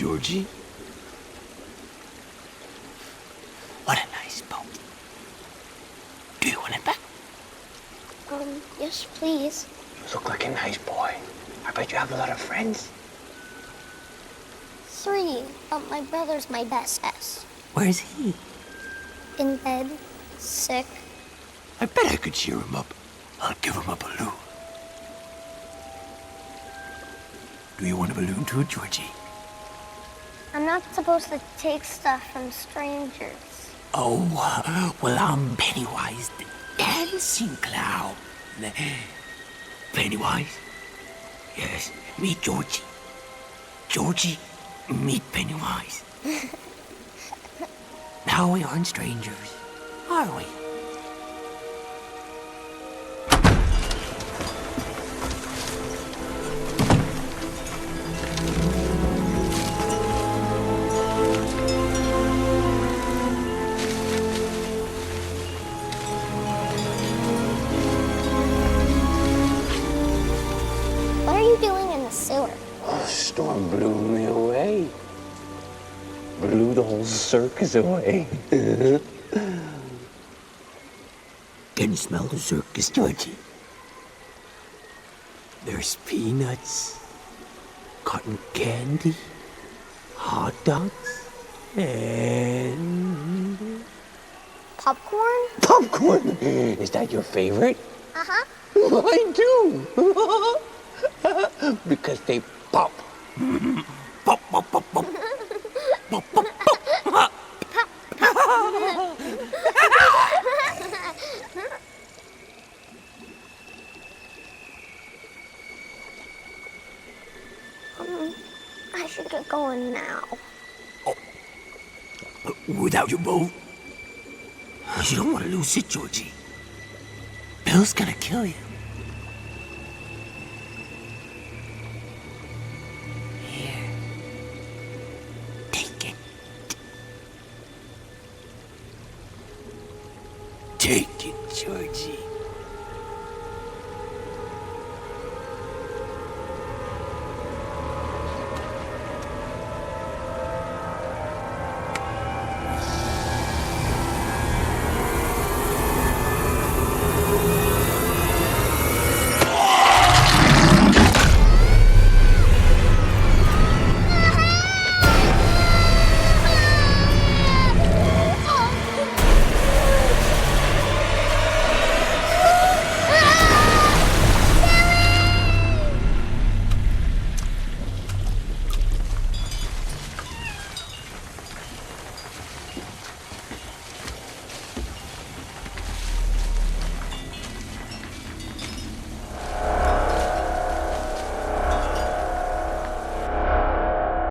Georgie? What a nice boat. Do you want it back? Yes, please. You look like a nice boy. I bet you have a lot of friends. 3, but my brother's my bestest. Where's he? In bed, sick. I bet I could cheer him up. I'll give him a balloon. Do you want a balloon too, Georgie? I'm not supposed to take stuff from strangers. Oh, well, I'm Pennywise, the dancing clown. Pennywise? Yes, meet Georgie. Georgie, meet Pennywise. Now we aren't strangers, are we? What are you doing in the sewer? Oh, storm blew me away. Blew the whole circus away. Can you smell the circus, Georgie? There's peanuts, cotton candy, hot dogs, and... Popcorn? popcorn! Is that your favorite? Uh-huh. Mine too! Because they pop. Pop, pop, pop, pop. Pop, pop, pop. I should get going now. Without your boat? You don't want to lose it, Georgie. Bill's gonna kill you. Here. Take it. Take it, Georgie.